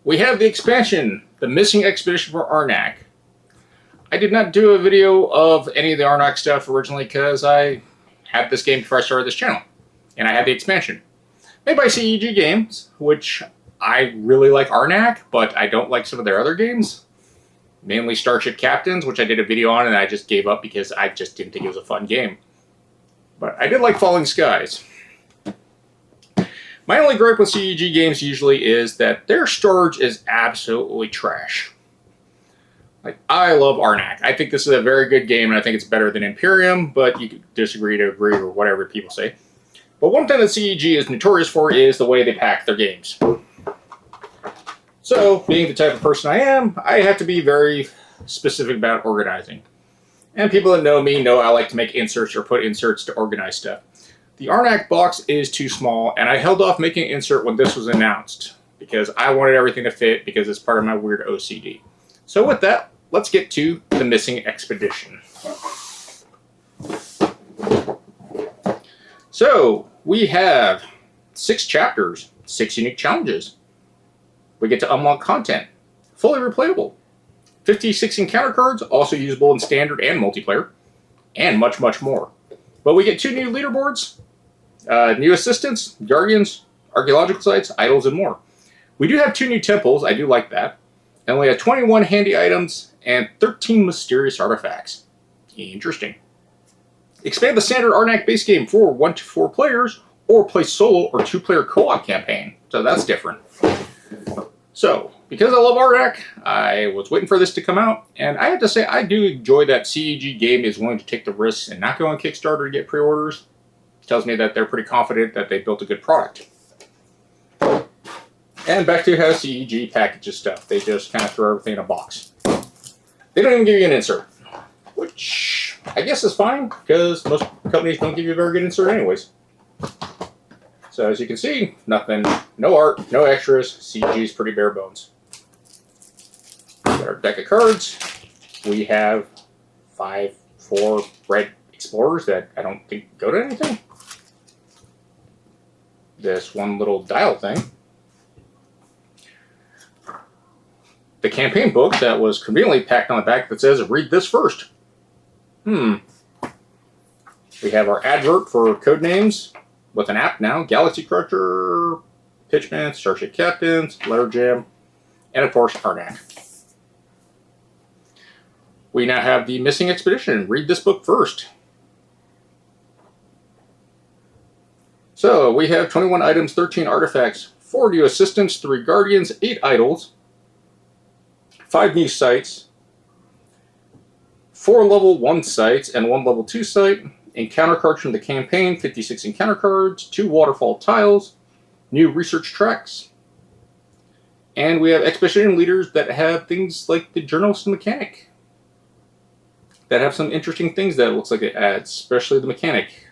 we have the expansion, The Missing Expedition for Arnak. I did not do a video of any of the Arnak stuff originally because I had this game before I started this channel. And I had the expansion. Made by CEG Games, which I really like Arnak, but I don't like some of their other games. Mainly Starship Captains, which I did a video on and I just gave up because I just didn't think it was a fun game. But I did like Falling Skies. My only gripe with CEG Games usually is that their storage is absolutely trash. Like, I love Arnak. I think this is a very good game, and I think it's better than Imperium, but you could disagree to agree or whatever people say. But one thing that CEG is notorious for is the way they pack their games. So, being the type of person I am, I have to be very specific about organizing. And people that know me know I like to make inserts or put inserts to organize stuff. The Arnak box is too small, and I held off making an insert when this was announced because I wanted everything to fit because it's part of my weird OCD. So with that, let's get to The Missing Expedition. So, we have 6 chapters, 6 unique challenges. We get to unlock content, fully replayable. 56 encounter cards, also usable in standard and multiplayer, and much, much more. But we get 2 new leaderboards, new assistants, guardians, archaeological sites, idols, and more. We do have 2 new temples, I do like that. And we have 21 handy items and 13 mysterious artifacts. Interesting. Expand the standard Arnak base game for 1 to 4 players, or play solo or 2-player co-op campaign. So that's different. So, because I love Arnak, I was waiting for this to come out, and I have to say I do enjoy that CEG game is willing to take the risks and not go on Kickstarter to get pre-orders. It tells me that they're pretty confident that they built a good product. And back to how CEG packages stuff. They just kind of throw everything in a box. They don't even give you an insert, which I guess is fine, because most companies don't give you a very good insert anyways. So as you can see, nothing, no art, no extras. CEG is pretty bare bones. Got our deck of cards. We have 4 red explorers that I don't think go to anything. This one little dial thing. The campaign book that was conveniently packed on the back that says, read this first. We have our advert for code names with an app now. Galaxy Crusher, Pitchman, Starship Captains, Letter Jam, and of course, Arnak. We now have The Missing Expedition. Read this book first. So, we have 21 items, 13 artifacts, 4 new assistants, 3 guardians, 8 idols, 5 new sites, 4 level 1 sites, and 1 level 2 site, encounter cards from the campaign, 56 encounter cards, 2 waterfall tiles, new research tracks, and we have expedition leaders that have things like the journalist and mechanic that have some interesting things that it looks like it adds, especially the mechanic.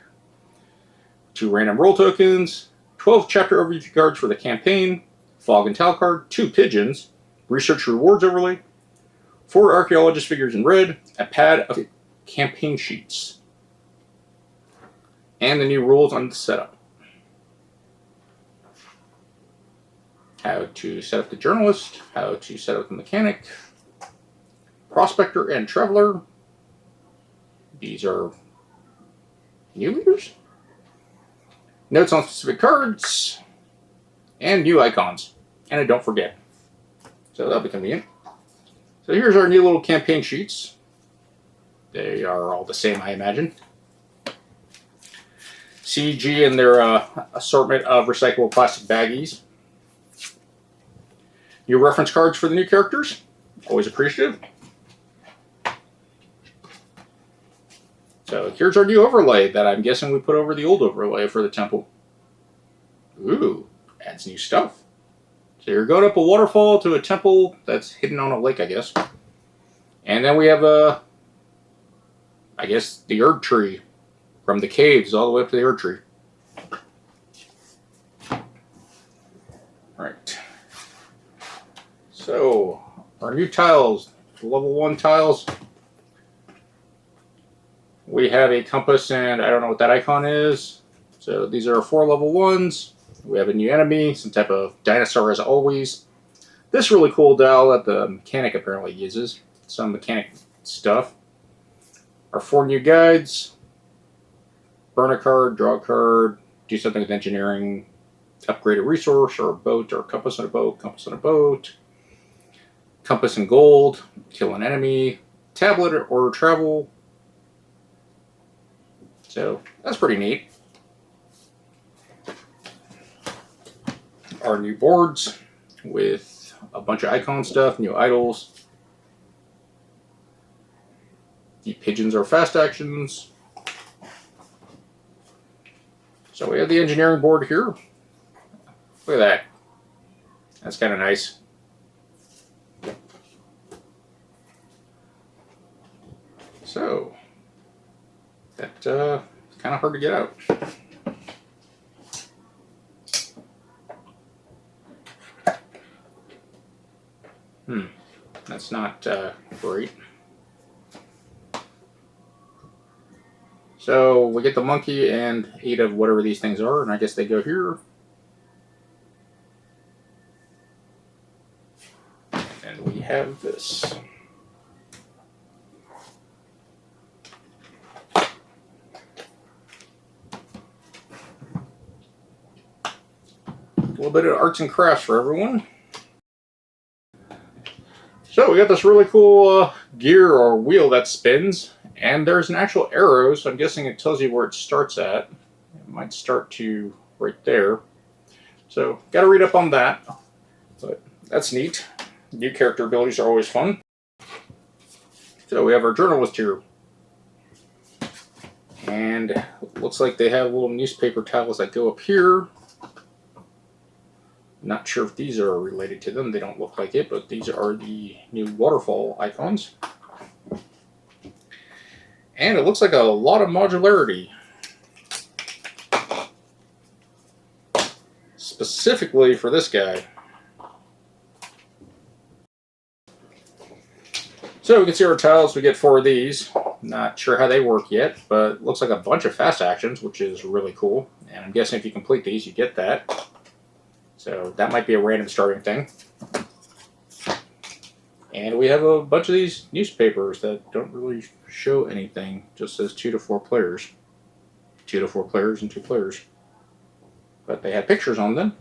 2 random roll tokens, 12 chapter overview cards for the campaign, fog and tile card, 2 pigeons, research rewards overlay, 4 archaeologist figures in red, a pad of campaign sheets, and the new rules on the setup. How to set up the journalist, how to set up the mechanic, prospector and traveler. These are new leaders. Notes on specific cards, and new icons. And don't forget. So that'll be convenient. So here's our new little campaign sheets. They are all the same, I imagine. CEG and their assortment of recyclable plastic baggies. New reference cards for the new characters. Always appreciative. So here's our new overlay that I'm guessing we put over the old overlay for the temple. Ooh, adds new stuff. So you're going up a waterfall to a temple that's hidden on a lake, I guess. And then we have, I guess, the Erd Tree. From the caves all the way up to the Erd Tree. Alright. So, our new tiles. Level 1 tiles. We have a compass and I don't know what that icon is. So these are 4 level 1s. We have a new enemy, some type of dinosaur as always. this really cool dial that the mechanic apparently uses. Some mechanic stuff. Our 4 new guides. Burn a card, draw a card, do something with engineering, upgrade a resource or a boat or a compass on a boat, compass on a boat, compass and gold, kill an enemy, tablet or travel. So that's pretty neat. Our new boards with a bunch of icon stuff, new idols. The pigeons are fast actions. So we have the engineering board here. Look at that. That's kind of nice. So that's kind of hard to get out. That's not great. So we get the monkey and 8 of whatever these things are, and I guess they go here. And we have this. A little bit of arts and crafts for everyone. So we got this really cool gear or wheel that spins. And there's an actual arrow, so I'm guessing it tells you where it starts at. It might start to right there. So, got to read up on that. But that's neat. New character abilities are always fun. So, we have our journalist here. And it looks like they have little newspaper towels that go up here. Not sure if these are related to them. They don't look like it, but these are the new waterfall icons. And it looks like a lot of modularity. Specifically for this guy. So we can see our tiles. We get 4 of these. Not sure how they work yet, but it looks like a bunch of fast actions, which is really cool. And I'm guessing if you complete these, you get that. So that might be a random starting thing. And we have a bunch of these newspapers that don't really show anything. Just says 2 to 4 players. 2 to 4 players and 2 players. But they have pictures on them.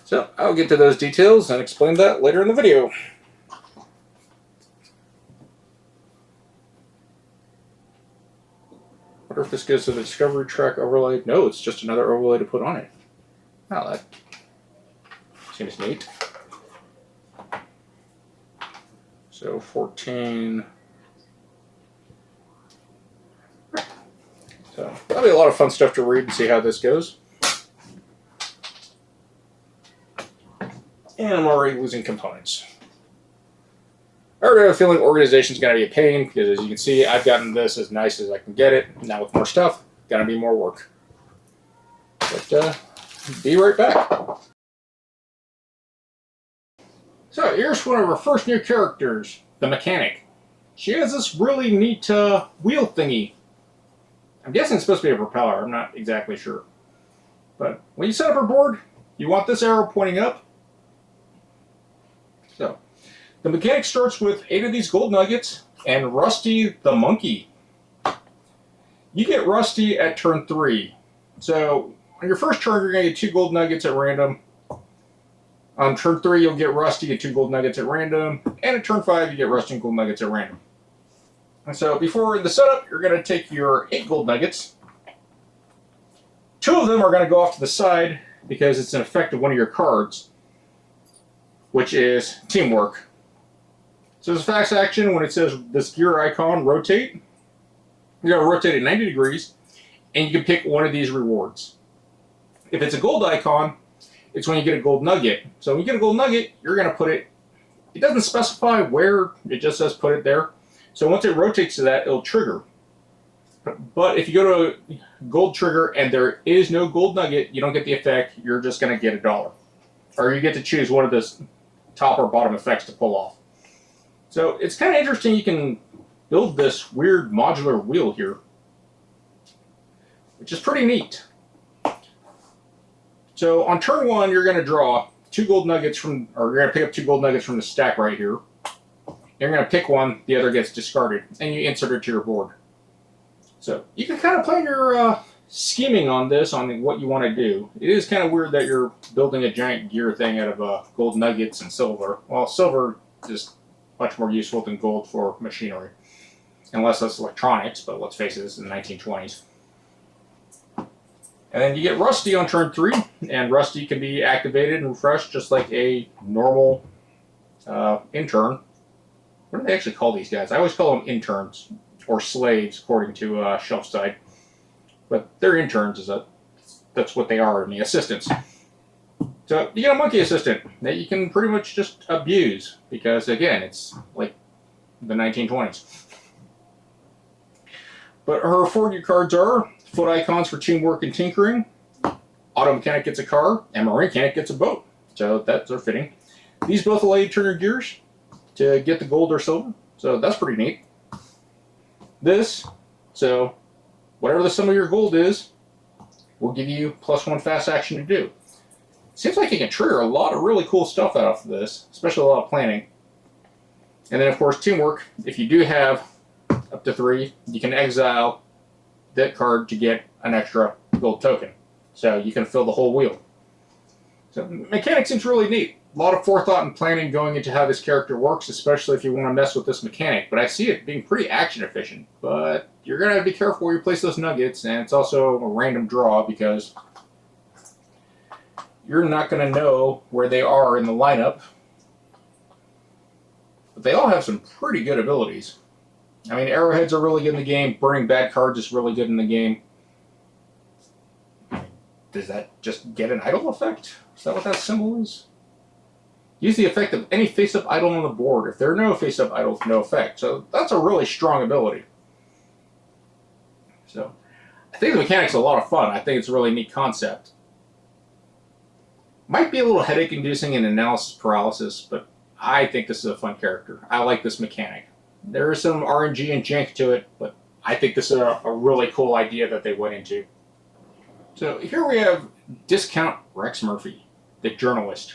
So I'll get to those details and explain that later in the video. Wonder if this goes to the Discovery Track overlay. No, it's just another overlay to put on it. Oh, that seems neat. So 14. So that'll be a lot of fun stuff to read and see how this goes. And I'm already losing components. I already have a feeling organization is going to be a pain because, as you can see, I've gotten this as nice as I can get it. Now with more stuff, going to be more work. But be right back. So here's one of our first new characters, the mechanic. She has this really neat wheel thingy. I'm guessing it's supposed to be a propeller. I'm not exactly sure. But when you set up her board, you want this arrow pointing up. So the mechanic starts with 8 of these gold nuggets and Rusty the monkey. You get Rusty at turn 3. So on your first turn, you're going to get 2 gold nuggets at random. On turn 3, you'll get Rusty at 2 gold nuggets at random. And at turn 5, you get Rusty and gold nuggets at random. And so before the setup, you're going to take your 8 gold nuggets. 2 of them are going to go off to the side because it's an effect of one of your cards, which is teamwork. So as a fast action, when it says this gear icon, rotate, you're going to rotate it 90 degrees, and you can pick one of these rewards. If it's a gold icon, it's when you get a gold nugget. So when you get a gold nugget, you're going to put it, it doesn't specify where, it just says put it there. So once it rotates to that, it'll trigger. But if you go to a gold trigger and there is no gold nugget, you don't get the effect, you're just going to get $1. Or you get to choose one of the top or bottom effects to pull off. So it's kind of interesting, you can build this weird modular wheel here, which is pretty neat. So on turn 1, you're going to draw 2 gold nuggets from, or you're going to pick up 2 gold nuggets from the stack right here. You're going to pick one, the other gets discarded, and you insert it to your board. So you can kind of plan your scheming on this, on what you want to do. It is kind of weird that you're building a giant gear thing out of gold nuggets and silver. Well, silver is much more useful than gold for machinery. Unless that's electronics, but let's face it, this is the 1920s. And then you get Rusty on turn 3, and Rusty can be activated and refreshed just like a normal intern. What do they actually call these guys? I always call them interns, or slaves, according to Shelfside. But they're interns, that's what they are, I mean, assistants. So you get a monkey assistant that you can pretty much just abuse, because again, it's like the 1920s. But her forward cards are foot icons for teamwork and tinkering. Auto mechanic gets a car, and marine mechanic gets a boat. So that's are fitting. These both allow you to turn your gears to get the gold or silver. So that's pretty neat. This, so whatever the sum of your gold is, will give you +1 fast action to do. Seems like you can trigger a lot of really cool stuff out of this, especially a lot of planning. And then of course teamwork, if you do have up to 3, you can exile that card to get an extra gold token. So you can fill the whole wheel. So mechanic seems really neat. A lot of forethought and planning going into how this character works, especially if you want to mess with this mechanic. But I see it being pretty action efficient. But you're going to have to be careful where you place those nuggets, and it's also a random draw because you're not going to know where they are in the lineup. But they all have some pretty good abilities. I mean, arrowheads are really good in the game. Burning bad cards is really good in the game. Does that just get an idle effect? Is that what that symbol is? Use the effect of any face-up idol on the board. If there are no face-up idols, no effect. So that's a really strong ability. So I think the mechanic's a lot of fun. I think it's a really neat concept. Might be a little headache-inducing and analysis paralysis, but I think this is a fun character. I like this mechanic. There is some RNG and jank to it, but I think this is a really cool idea that they went into. So here we have Discount Rex Murphy, the journalist.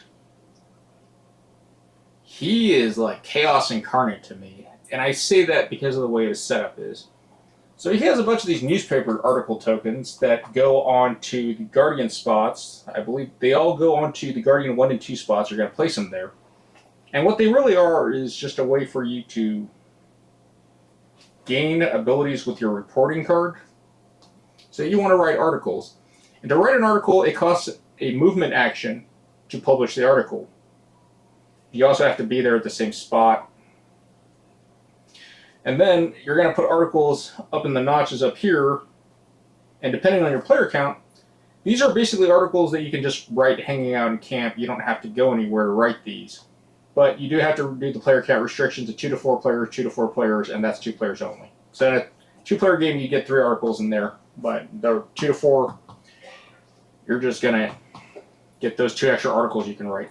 He is like chaos incarnate to me, and I say that because of the way his setup is. So he has a bunch of these newspaper article tokens that go on to the Guardian spots. I believe they all go onto the Guardian 1 and 2 spots. You're going to place them there. And what they really are is just a way for you to gain abilities with your reporting card. So you want to write articles. And to write an article, it costs a movement action to publish the article. You also have to be there at the same spot. And then you're going to put articles up in the notches up here. And depending on your player count, these are basically articles that you can just write hanging out in camp. You don't have to go anywhere to write these. But you do have to do the player count restriction to 2 to 4 players, 2 to 4 players, and that's 2 players only. So in a 2-player game, you get 3 articles in there. But the 2 to 4, you're just going to get those 2 extra articles you can write.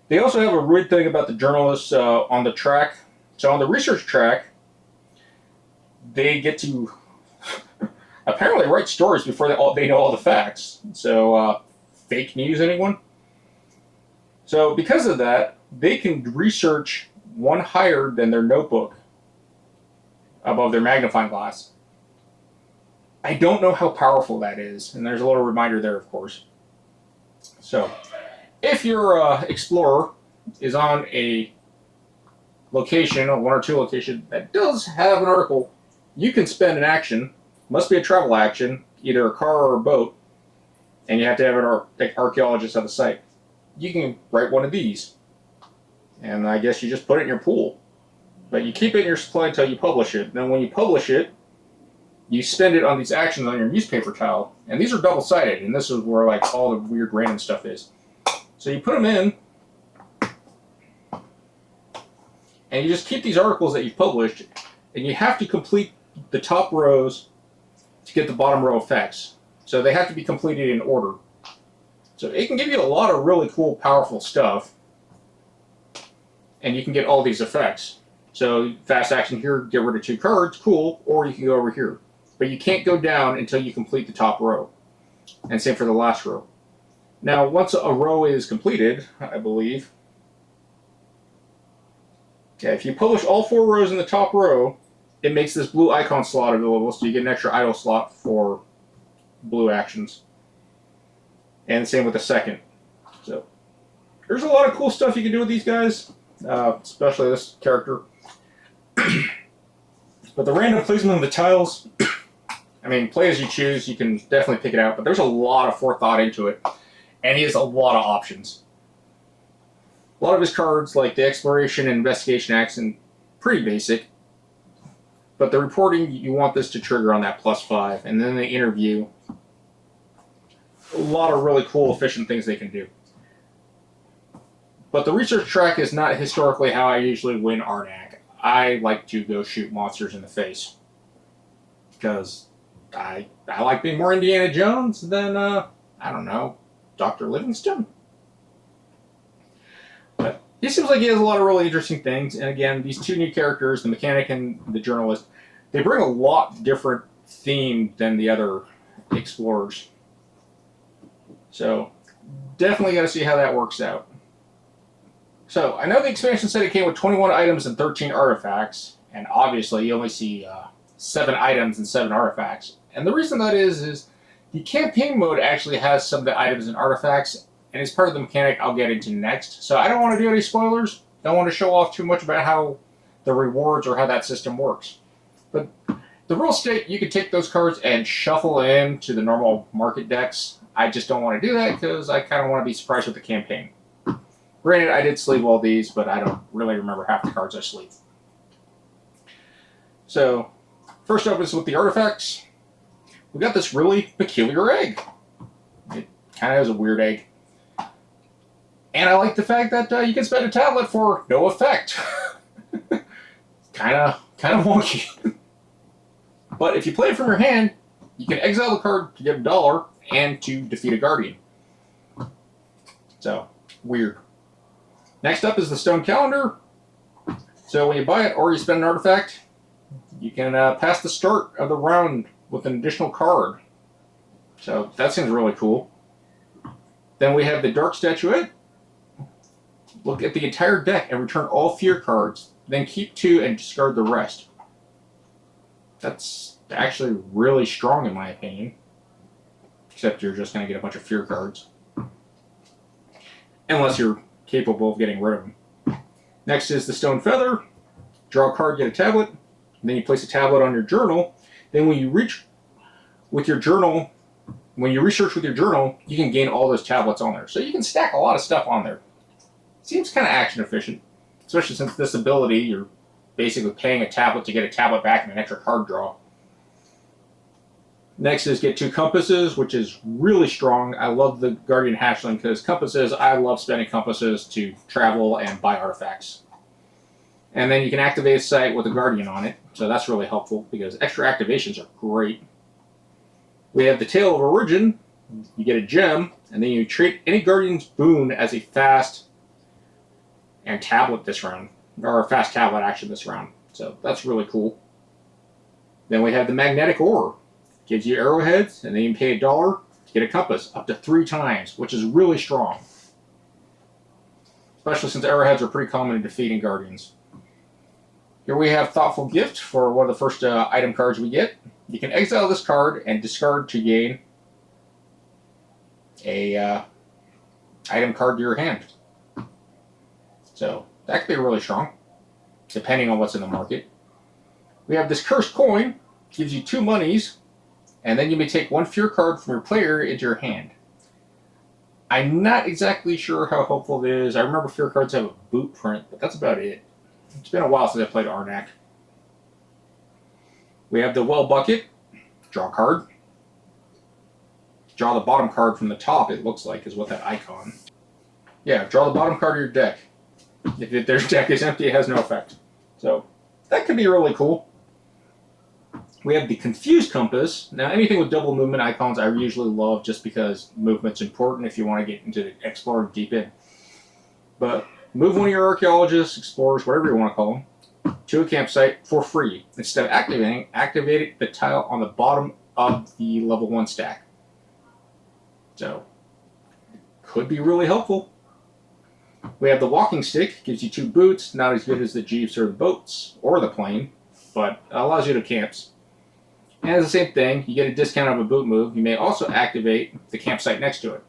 They also have a weird thing about the journalists on the track. So on the research track, they get to apparently write stories before they know all the facts. So fake news, anyone? So because of that, they can research 1 higher than their notebook above their magnifying glass. I don't know how powerful that is, and there's a little reminder there, of course. So if your explorer is on a location, a 1 or 2 location, that does have an article, you can spend an action, must be a travel action, either a car or a boat, and you have to have an archaeologist at the site. You can write 1 of these, and I guess you just put it in your pool. But you keep it in your supply until you publish it. Then when you publish it, you spend it on these actions on your newspaper tile, and these are double-sided, and this is where like all the weird random stuff is. So you put them in, and you just keep these articles that you've published, and you have to complete the top rows to get the bottom row effects. So they have to be completed in order. So it can give you a lot of really cool, powerful stuff, and you can get all these effects. So fast action here, get rid of 2 cards, cool, or you can go over here. But you can't go down until you complete the top row. And same for the last row. Now, once a row is completed, I believe, yeah, if you publish all 4 rows in the top row, it makes this blue icon slot available, so you get an extra idle slot for blue actions. And the same with the second. So there's a lot of cool stuff you can do with these guys, especially this character. But the random placement of the tiles, I mean, play as you choose. You can definitely pick it out, but there's a lot of forethought into it, and he has a lot of options. A lot of his cards, like the Exploration and Investigation accent, pretty basic. But the reporting, you want this to trigger on that +5, and then the interview, a lot of really cool, efficient things they can do. But the research track is not historically how I usually win Arnak. I like to go shoot monsters in the face. Because I like being more Indiana Jones than, I don't know, Dr. Livingstone. But he seems like he has a lot of really interesting things. And again, these 2 new characters, the mechanic and the journalist, they bring a lot different theme than the other explorers. So definitely got to see how that works out. So I know the expansion said it came with 21 items and 13 artifacts, and obviously you only see 7 items and 7 artifacts. And the reason that is the campaign mode actually has some of the items and artifacts, and it's part of the mechanic I'll get into next. So I don't want to do any spoilers. Don't want to show off too much about how the rewards or how that system works. But the rule state, you can take those cards and shuffle in to the normal market decks. I just don't want to do that because I kind of want to be surprised with the campaign. Granted, I did sleeve all these, but I don't really remember half the cards I sleeved. So, first up is with the artifacts. We got this really peculiar egg. It kind of has a weird egg. And I like the fact that you can spend a tablet for no effect. kind of wonky. But if you play it from your hand, you can exile the card to get $1 and to defeat a guardian. So, weird. Next up is the stone calendar. So when you buy it or you spend an artifact, you can pass the start of the round with an additional card. So that seems really cool. Then we have the dark statuette. Look at the entire deck and return all fear cards. Then keep 2 and discard the rest. That's actually really strong in my opinion. Except you're just going to get a bunch of fear cards. Unless you're capable of getting rid of them. Next is the stone feather. Draw a card, get a tablet. Then you place a tablet on your journal. Then when you reach with your journal, when you research with your journal, you can gain all those tablets on there. So you can stack a lot of stuff on there. Seems kind of action efficient. Especially since this ability, you're basically paying a tablet to get a tablet back and an extra card draw. Next is get 2 compasses, which is really strong. I love the Guardian Hatchling because compasses, I love spending compasses to travel and buy artifacts. And then you can activate a site with a Guardian on it, so that's really helpful because extra activations are great. We have the Tale of Origin. You get a gem, and then you treat any Guardian's boon as a fast and tablet this round, or a fast tablet action this round. So that's really cool. Then we have the Magnetic Ore. Gives you arrowheads, and then you can pay $1 to get a compass up to 3 times, which is really strong. Especially since arrowheads are pretty common in defeating guardians. Here we have Thoughtful Gift for one of the first item cards we get. You can exile this card and discard to gain a item card to your hand. So that could be really strong, depending on what's in the market. We have this Cursed Coin. Gives you 2 monies. And then you may take 1 fear card from your player into your hand. I'm not exactly sure how helpful it is. I remember fear cards have a boot print, but that's about it. It's been a while since I played Arnak. We have the Well Bucket. Draw a card. Draw the bottom card from the top, it looks like, is what that icon. Yeah, draw the bottom card of your deck. If their deck is empty, it has no effect. So, that could be really cool. We have the Confused Compass. Now, anything with double movement icons I usually love just because movement's important if you want to get into the explorer deep in. But move one of your archaeologists, explorers, whatever you want to call them, to a campsite for free. Instead of activate the tile on the bottom of the level 1 stack. So, could be really helpful. We have the walking stick, gives you 2 boots, not as good as the jeeps or the boats or the plane, but allows you to camps. And it's the same thing, you get a discount of a boot move. You may also activate the campsite next to it,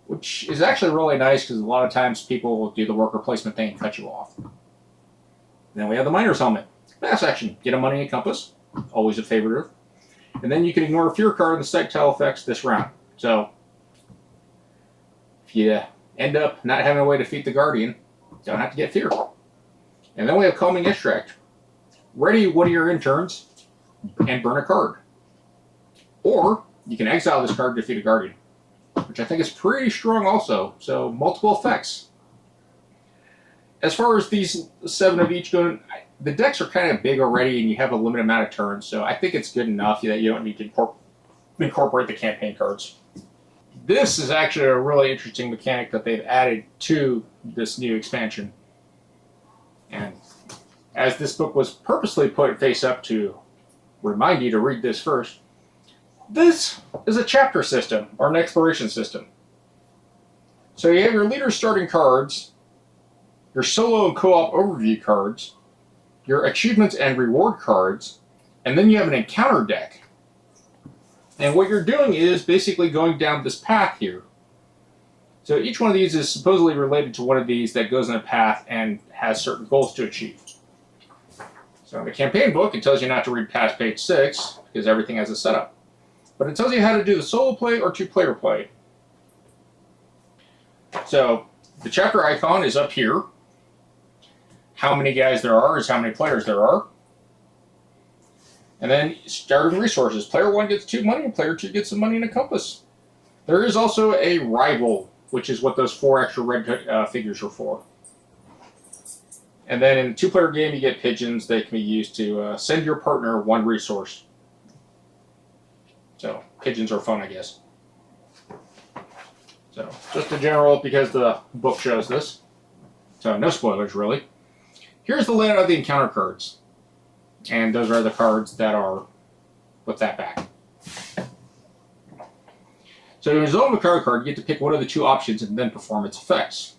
which is actually really nice because a lot of times people will do the worker placement thing and cut you off. Then we have the miner's helmet. Fast action, get a money and compass, always a favorite. And then you can ignore a fear card and the site tile effects this round. So, if you end up not having a way to defeat the Guardian, don't have to get fear. And then we have Calming Extract. Ready one of your interns and burn a card. Or, you can exile this card to defeat a Guardian, which I think is pretty strong also. So, multiple effects. As far as these 7 of each go, the decks are kind of big already and you have a limited amount of turns, so I think it's good enough that you don't need to incorporate the campaign cards. This is actually a really interesting mechanic that they've added to this new expansion. And as this book was purposely put face up to remind you to read this first, this is a chapter system, or an exploration system. So you have your leader starting cards, your solo and co-op overview cards, your achievements and reward cards, and then you have an encounter deck. And what you're doing is basically going down this path here. So each one of these is supposedly related to one of these that goes in a path and has certain goals to achieve. So in the campaign book, it tells you not to read past page 6 because everything has a setup. But it tells you how to do the solo play or 2-player play. So the chapter icon is up here. How many guys there are is how many players there are. And then starting resources. Player 1 gets 2 money and player 2 gets some money and a compass. There is also a rival, which is what those 4 extra red figures are for. And then in a 2-player game you get pigeons that can be used to send your partner 1 resource. So pigeons are fun, I guess. So just a general because the book shows this. So no spoilers really. Here's the layout of the encounter cards. And those are the cards that are with that back. So to resolve a card, you get to pick one of the 2 options and then perform its effects.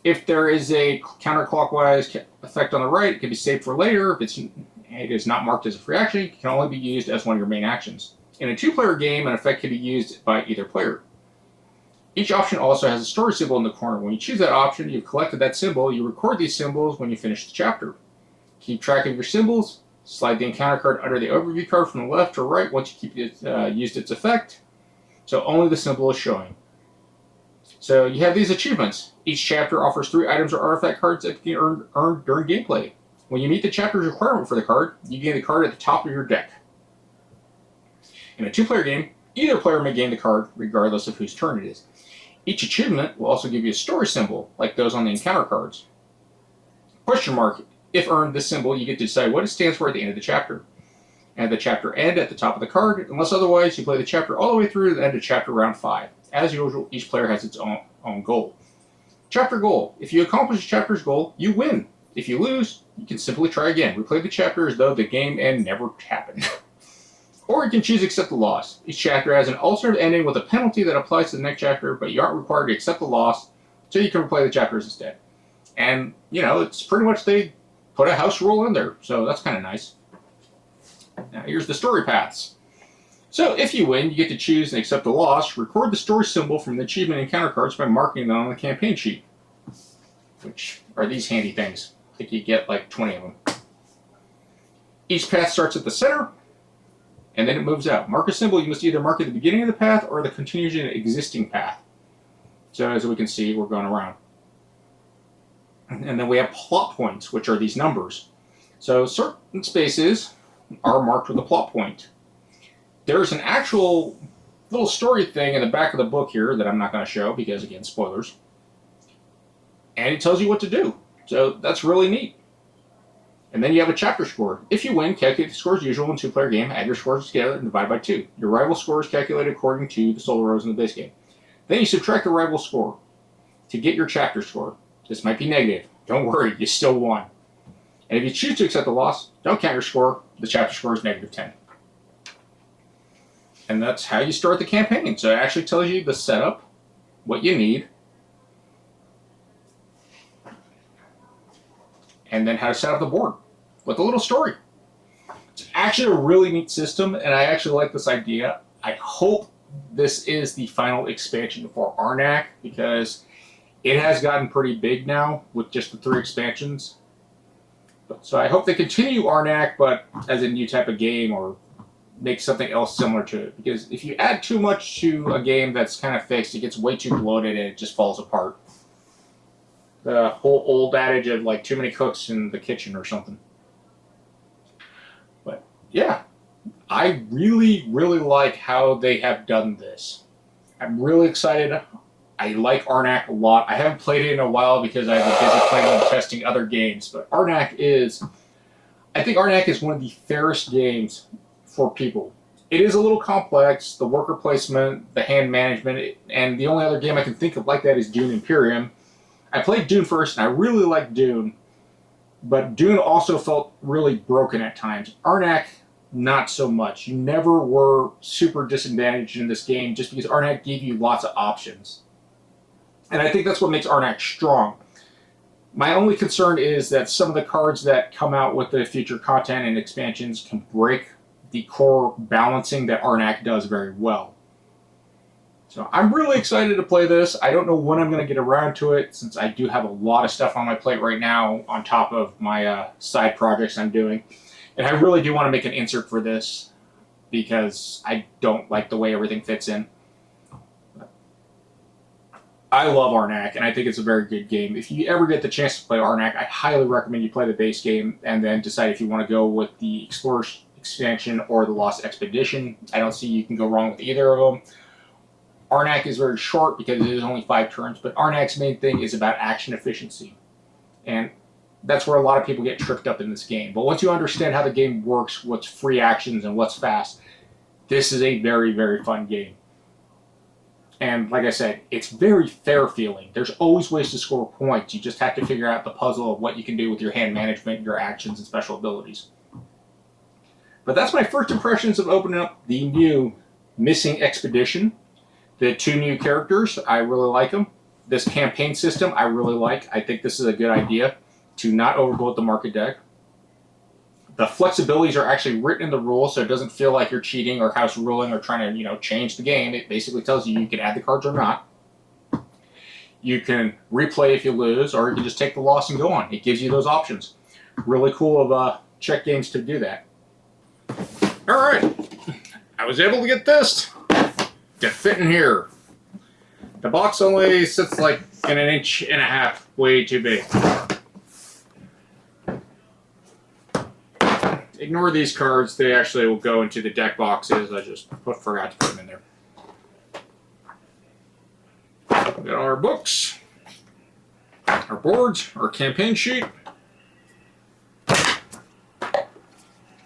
If there is a counterclockwise effect on the right, it can be saved for later. If it is not marked as a free action, it can only be used as one of your main actions. In a 2-player game, an effect can be used by either player. Each option also has a story symbol in the corner. When you choose that option, you've collected that symbol. You record these symbols when you finish the chapter. Keep track of your symbols. Slide the encounter card under the overview card from the left to right once you keep it, used its effect. So only the symbol is showing. So you have these achievements. Each chapter offers 3 items or artifact cards that can be earned during gameplay. When you meet the chapter's requirement for the card, you gain the card at the top of your deck. In a 2-player game, either player may gain the card regardless of whose turn it is. Each achievement will also give you a story symbol, like those on the encounter cards. Question mark. If earned this symbol, you get to decide what it stands for at the end of the chapter. And at the chapter end at the top of the card, unless otherwise, you play the chapter all the way through to the end of chapter round 5. As usual, each player has its own goal. Chapter goal. If you accomplish a chapter's goal, you win. If you lose, you can simply try again. Replay the chapter as though the game end never happened. Or you can choose accept the loss. Each chapter has an alternate ending with a penalty that applies to the next chapter, but you aren't required to accept the loss, so you can replay the chapters instead. And, you know, it's pretty much they put a house rule in there, so that's kind of nice. Now here's the story paths. So if you win, you get to choose and accept the loss, record the story symbol from the achievement encounter cards by marking them on the campaign sheet. Which are these handy things. I think you get like 20 of them. Each path starts at the center, and then it moves out. Mark a symbol, you must either mark at the beginning of the path or the continuation of an existing path. So as we can see, we're going around. And then we have plot points, which are these numbers. So certain spaces are marked with a plot point. There's an actual little story thing in the back of the book here that I'm not going to show because, again, spoilers. And it tells you what to do. So that's really neat. And then you have a chapter score. If you win, calculate the score as usual in a 2-player game, add your scores together and divide by 2. Your rival score is calculated according to the solo rows in the base game. Then you subtract the rival score to get your chapter score. This might be negative. Don't worry, you still won. And if you choose to accept the loss, don't count your score. The chapter score is -10. And that's how you start the campaign. So it actually tells you the setup, what you need, and then how to set up the board with a little story. It's actually a really neat system, and I actually like this idea. I hope this is the final expansion for Arnak, because it has gotten pretty big now with just the 3 expansions. So I hope they continue Arnak, but as a new type of game, or make something else similar to it. Because if you add too much to a game that's kind of fixed, it gets way too bloated and it just falls apart. The whole old adage of like too many cooks in the kitchen or something. But yeah, I really, really like how they have done this. I'm really excited. I like Arnak a lot. I haven't played it in a while because I've been busy playing and testing other games. But I think Arnak is one of the fairest games for people. It is a little complex, the worker placement, the hand management, and the only other game I can think of like that is Dune Imperium. I played Dune first, and I really liked Dune, but Dune also felt really broken at times. Arnak, not so much. You never were super disadvantaged in this game just because Arnak gave you lots of options. And I think that's what makes Arnak strong. My only concern is that some of the cards that come out with the future content and expansions can break the core balancing that Arnak does very well. So I'm really excited to play this. I don't know when I'm going to get around to it, since I do have a lot of stuff on my plate right now on top of my side projects I'm doing. And I really do want to make an insert for this because I don't like the way everything fits in. I love Arnak, and I think it's a very good game. If you ever get the chance to play Arnak, I highly recommend you play the base game and then decide if you want to go with the Explorers expansion or the Lost Expedition. I don't see you can go wrong with either of them. Arnak is very short because it is only 5 turns, but Arnak's main thing is about action efficiency. And that's where a lot of people get tripped up in this game. But once you understand how the game works, what's free actions and what's fast, this is a very, very fun game. And like I said, it's very fair feeling. There's always ways to score points. You just have to figure out the puzzle of what you can do with your hand management, your actions, and special abilities. But that's my first impressions of opening up the new Missing Expedition. The 2 new characters, I really like them. This campaign system, I really like. I think this is a good idea to not overload the market deck. The flexibilities are actually written in the rules, so it doesn't feel like you're cheating or house ruling or trying to, change the game. It basically tells you can add the cards or not. You can replay if you lose, or you can just take the loss and go on. It gives you those options. Really cool of check games to do that. All right, I was able to get this to fit in here. The box only sits like in 1.5 inches, way too big. Ignore these cards, they actually will go into the deck boxes. I just forgot to put them in there. We got our books, our boards, our campaign sheet,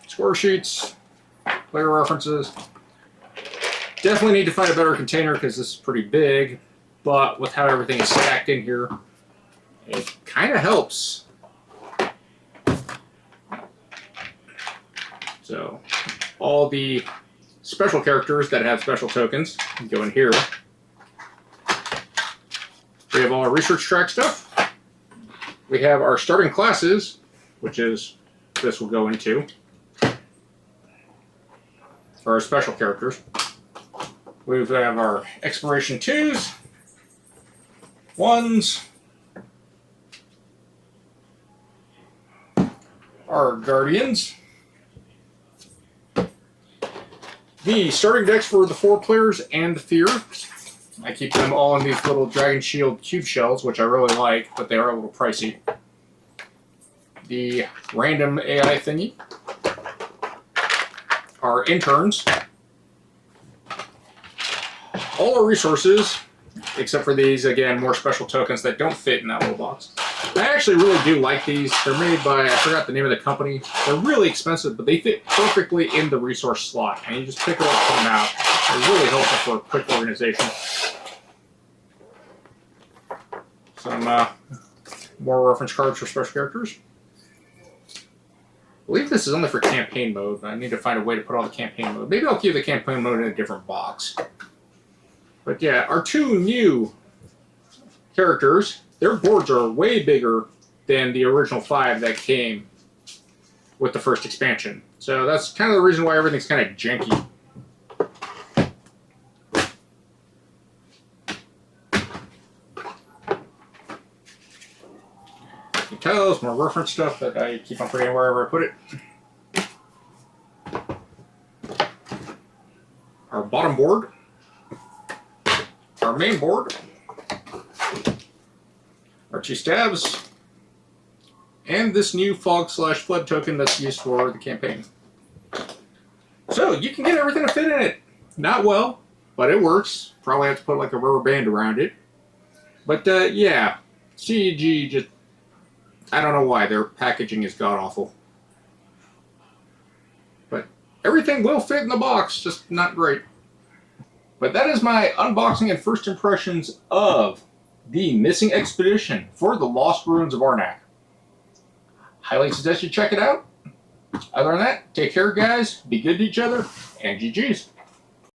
score sheets, player references. Definitely need to find a better container because this is pretty big, but with how everything is stacked in here, it kind of helps. So all the special characters that have special tokens go in here. We have all our research track stuff. We have our starting classes, which is this will go into. For our special characters. We have our exploration 2s, 1s, our guardians, the starting decks for the 4 players and the fear. I keep them all in these little Dragon Shield cube shells, which I really like, but they are a little pricey. The random AI thingy. Our interns. All our resources, except for these, again, more special tokens that don't fit in that little box. I actually really do like these. They're made by, I forgot the name of the company. They're really expensive, but they fit perfectly in the resource slot. And you just pick it up and put them out. They're really helpful for quick organization. Some more reference cards for special characters. believe this is only for campaign mode. I need to find a way to put all the campaign mode. Maybe I'll keep the campaign mode in a different box. But yeah, our 2 new characters, their boards are way bigger than the original 5 that came with the first expansion. So that's kind of the reason why everything's kind of janky. You can tell it's more reference stuff that I keep on putting wherever I put it. Our bottom board, our main board, our 2 stabs, and this new fog/flood token that's used for the campaign. So you can get everything to fit in it. Not well, but it works. Probably have to put like a rubber band around it. But yeah, CEG just, I don't know why their packaging is god awful. But everything will fit in the box, just not great. But that is my unboxing and first impressions of the Missing Expedition for the Lost Ruins of Arnak. Highly suggest you check it out. Other than that, take care, guys. Be good to each other, and GG's.